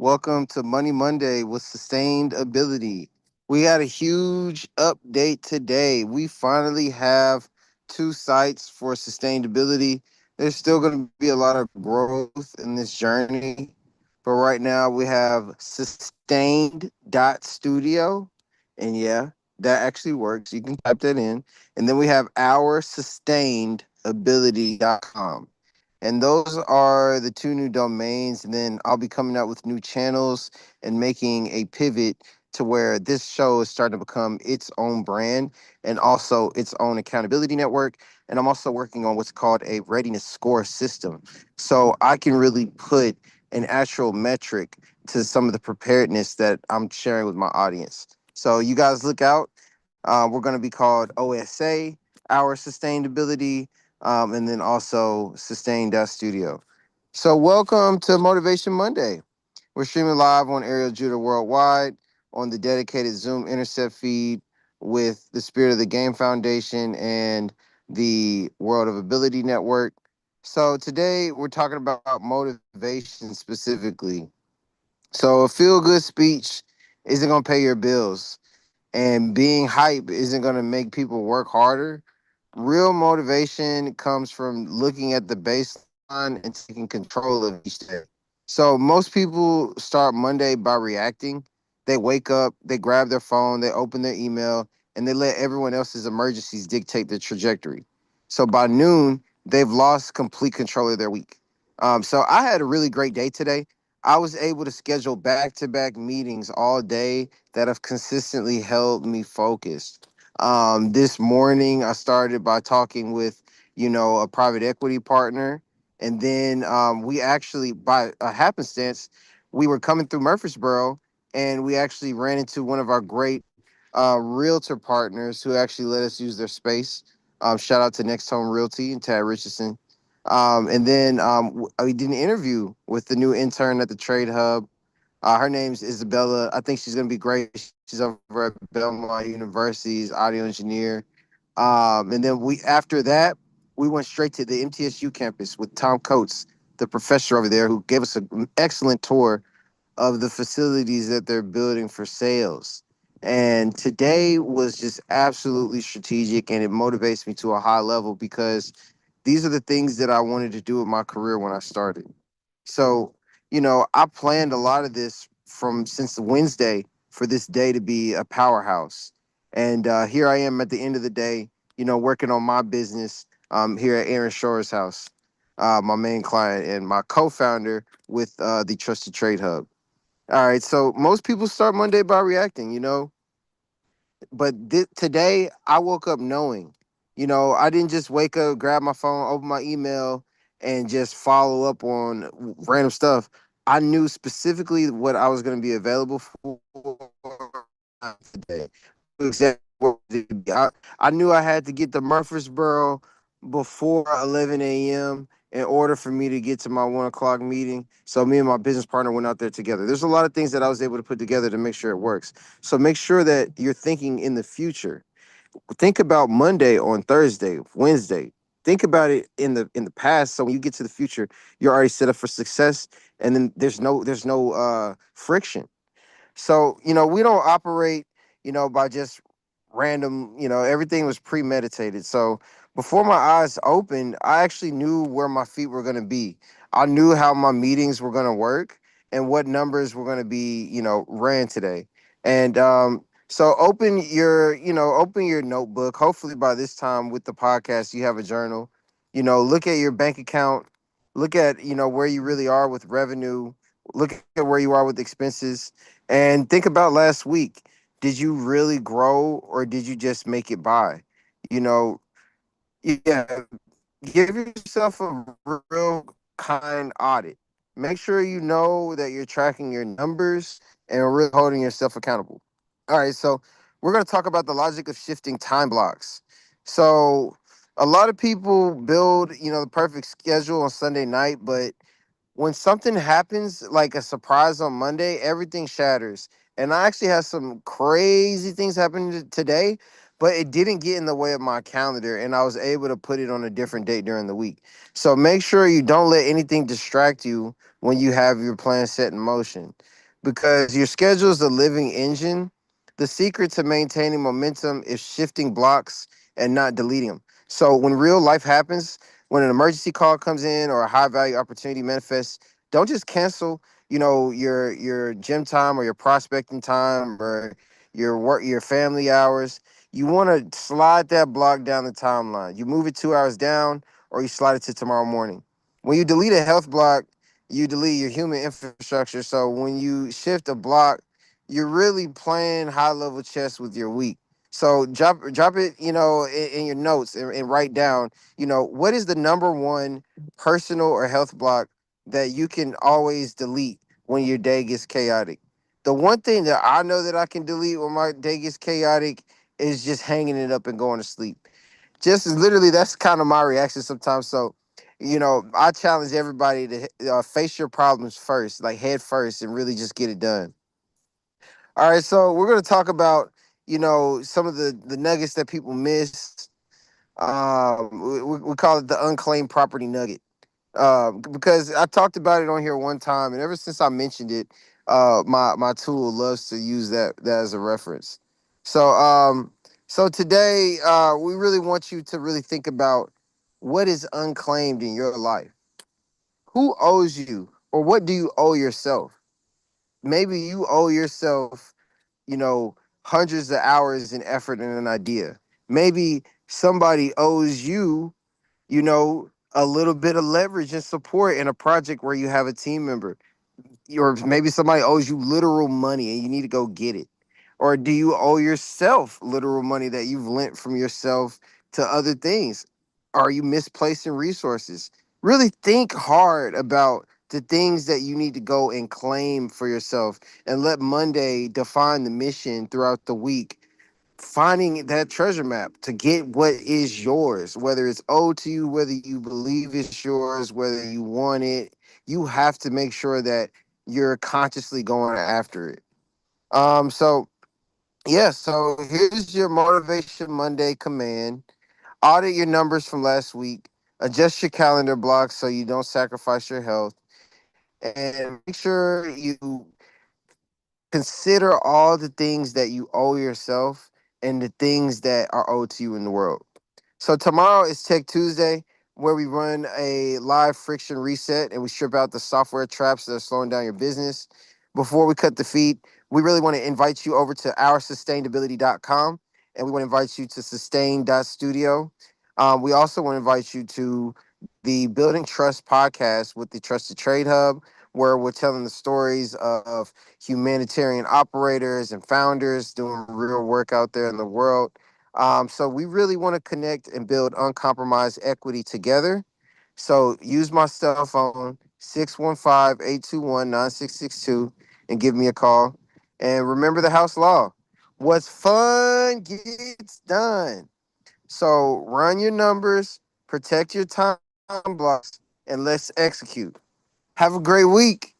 Welcome to Money Monday with Sustained Ability. We had a huge update today. We finally have two sites for sustainability. There's still going to be a lot of growth in this journey, but right now we have sustained.studio. And yeah, that actually works. You can type that in. And then we have our sustainedability.com. And those are the two new domains. And then I'll be coming out with new channels and making a pivot to where this show is starting to become its own brand and also its own accountability network. And I'm also working on what's called a readiness score system. So I can really put an actual metric to some of the preparedness that I'm sharing with my audience. So you guys look out. We're going to be called OSA, Our Sustainability, and then also sustained.studio. So, welcome to Motivation Monday. We're streaming live on Ariel Judah Worldwide on the dedicated Zoom Intercept feed with the Spirit of the Game Foundation and the World of Ability Network. So, today we're talking about motivation specifically. So, a feel good speech isn't going to pay your bills, and being hype isn't going to make people work harder. Real motivation comes from looking at the baseline and taking control of each day. So most people start Monday by reacting. They wake up, they grab their phone, they open their email, and they let everyone else's emergencies dictate the trajectory. So by noon, they've lost complete control of their week. So I had a really great day today. I was able to schedule back-to-back meetings all day that have consistently held me focused. This morning, I started by talking with, a private equity partner. And then we actually, by a happenstance, we were coming through Murfreesboro and we actually ran into one of our great realtor partners who actually let us use their space. Shout out to Next Home Realty and Tad Richardson. And then we did an interview with the new intern at the Trade Hub. Her name's Isabella. I think she's gonna be great. She's over at Belmont University's audio engineer. And then we after that we went straight to the MTSU campus with Tom Coates, the professor over there, who gave us an excellent tour of the facilities that they're building for sales. And today was just absolutely strategic, and it motivates me to a high level because these are the things that I wanted to do with my career when I started. So, I planned a lot of this from since Wednesday for this day to be a powerhouse. And here I am at the end of the day, working on my business here at Aaron Shore's house, my main client and my co founder with the Trusted Trade Hub. All right. So, most people start Monday by reacting, but today I woke up knowing, I didn't just wake up, grab my phone, open my email, and just follow up on random stuff. I knew specifically what I was going to be available for today. I knew exactly what it would be. I knew I had to get to Murfreesboro before 11 a.m. in order for me to get to my 1 o'clock meeting. So me and my business partner went out there together. There's a lot of things that I was able to put together to make sure it works. So make sure that you're thinking in the future. Think about Monday on Thursday, Wednesday. Think about it in the past. So when you get to the future, you're already set up for success, and then there's no friction. So, we don't operate, by just random, everything was premeditated. So before my eyes opened, I actually knew where my feet were going to be. I knew how my meetings were going to work and what numbers were going to be, ran today. And so open your notebook. Hopefully by this time with the podcast, you have a journal. Look at your bank account, look at, where you really are with revenue, look at where you are with expenses, and think about last week. Did you really grow or did you just make it by? You know, yeah, give yourself a real kind audit. Make sure you know that you're tracking your numbers and really holding yourself accountable. All right, so we're going to talk about the logic of shifting time blocks. So, a lot of people build, the perfect schedule on Sunday night, but when something happens like a surprise on Monday, everything shatters. And I actually had some crazy things happen today, but it didn't get in the way of my calendar, and I was able to put it on a different date during the week. So make sure you don't let anything distract you when you have your plan set in motion, because your schedule is the living engine. The secret to maintaining momentum is shifting blocks and not deleting them. So when real life happens, when an emergency call comes in or a high value opportunity manifests, don't just cancel, your gym time or your prospecting time or your work, your family hours. You want to slide that block down the timeline. You move it 2 hours down, or you slide it to tomorrow morning. When you delete a health block, you delete your human infrastructure. So when you shift a block, you're really playing high level chess with your week. So drop it, in your notes, and write down, what is the number one personal or health block that you can always delete when your day gets chaotic. The one thing that I know that I can delete when my day gets chaotic is just hanging it up and going to sleep. Just literally, that's kind of my reaction sometimes. So, I challenge everybody to face your problems first, like head first, and really just get it done. All right, so we're going to talk about, some of the nuggets that people miss. We call it the unclaimed property nugget, because I talked about it on here one time, and ever since I mentioned it, my tool loves to use that as a reference. So so today, we really want you to really think about what is unclaimed in your life. Who owes you, or what do you owe yourself? Maybe you owe yourself, you know, hundreds of hours in effort and an idea. Maybe somebody owes you, a little bit of leverage and support in a project where you have a team member. Or maybe somebody owes you literal money and you need to go get it. Or do you owe yourself literal money that you've lent from yourself to other things? Are you misplacing resources? Really think hard about the things that you need to go and claim for yourself, and let Monday define the mission throughout the week, finding that treasure map to get what is yours, whether it's owed to you, whether you believe it's yours, whether you want it. You have to make sure that you're consciously going after it. So yeah, so here's your Motivation Monday command. Audit your numbers from last week. Adjust your calendar blocks so you don't sacrifice your health. And make sure you consider all the things that you owe yourself and the things that are owed to you in the world. So tomorrow is Tech Tuesday, where we run a live friction reset and we strip out the software traps that are slowing down your business. Before we cut the feed, we really want to invite you over to oursustainability.com, and we want to invite you to sustained.studio. We also want to invite you to the Building Trust podcast with the Trusted Trade Hub, where we're telling the stories of humanitarian operators and founders doing real work out there in the world. So we really want to connect and build uncompromised equity together. So use my cell phone, 615-821-9662, and give me a call. And remember the house law. What's fun gets done. So run your numbers, protect your time blocks, and let's execute. Have a great week.